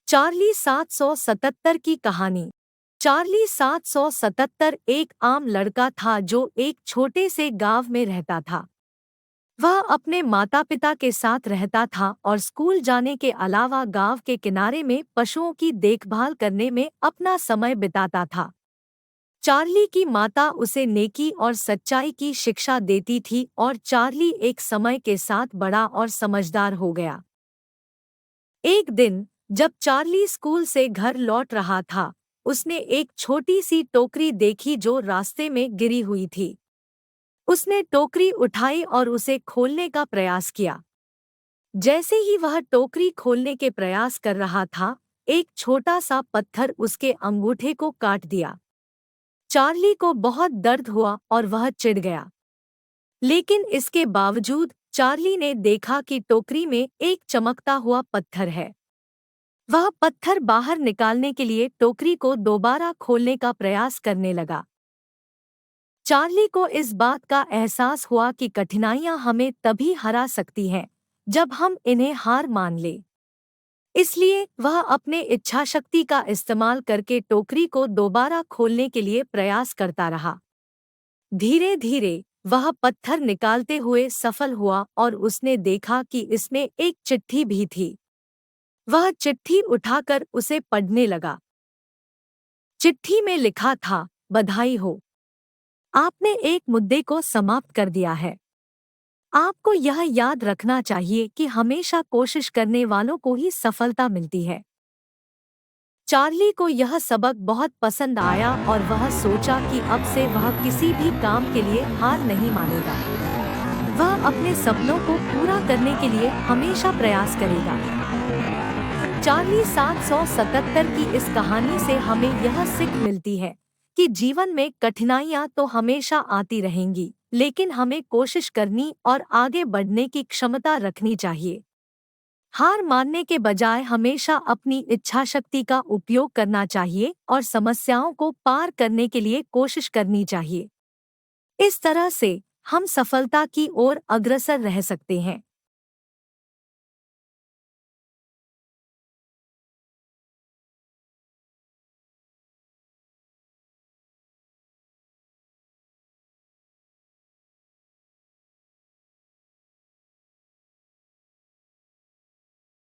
Charlie 777 की कहानी। Charlie 777 एक आम लड़का था जो एक छोटे से गांव में रहता था। वह अपने माता पिता के साथ रहता था और स्कूल जाने के अलावा गांव के किनारे में पशुओं की देखभाल करने में अपना समय बिताता था। चार्ली की माता उसे नेकी और सच्चाई की शिक्षा देती थी और चार्ली एक समय के साथ बड़ा और समझदार हो गया। एक दिन जब चार्ली स्कूल से घर लौट रहा था, उसने एक छोटी सी टोकरी देखी जो रास्ते में गिरी हुई थी। उसने टोकरी उठाई और उसे खोलने का प्रयास किया। जैसे ही वह टोकरी खोलने के प्रयास कर रहा था, एक छोटा सा पत्थर उसके अंगूठे को काट दिया। चार्ली को बहुत दर्द हुआ और वह चिढ़ गया। लेकिन इसके बावजूद चार्ली ने देखा कि टोकरी में एक चमकता हुआ पत्थर है। वह पत्थर बाहर निकालने के लिए टोकरी को दोबारा खोलने का प्रयास करने लगा। चार्ली को इस बात का एहसास हुआ कि कठिनाइयां हमें तभी हरा सकती हैं जब हम इन्हें हार मान लें। इसलिए वह अपने इच्छाशक्ति का इस्तेमाल करके टोकरी को दोबारा खोलने के लिए प्रयास करता रहा। धीरे धीरे वह पत्थर निकालते हुए सफल हुआ और उसने देखा कि इसमें एक चिट्ठी भी थी। वह चिट्ठी उठाकर उसे पढ़ने लगा। चिट्ठी में लिखा था, बधाई हो, आपने एक मुद्दे को समाप्त कर दिया है। आपको यह याद रखना चाहिए कि हमेशा कोशिश करने वालों को ही सफलता मिलती है। चार्ली को यह सबक बहुत पसंद आया और वह सोचा कि अब से वह किसी भी काम के लिए हार नहीं मानेगा। वह अपने सपनों को पूरा करने के लिए हमेशा प्रयास करेगा। चार्ली 777 की इस कहानी से हमें यह सीख मिलती है कि जीवन में कठिनाइयां तो हमेशा आती रहेंगी, लेकिन हमें कोशिश करनी और आगे बढ़ने की क्षमता रखनी चाहिए। हार मानने के बजाय हमेशा अपनी इच्छाशक्ति का उपयोग करना चाहिए और समस्याओं को पार करने के लिए कोशिश करनी चाहिए। इस तरह से हम सफलता की ओर अग्रसर रह सकते हैं।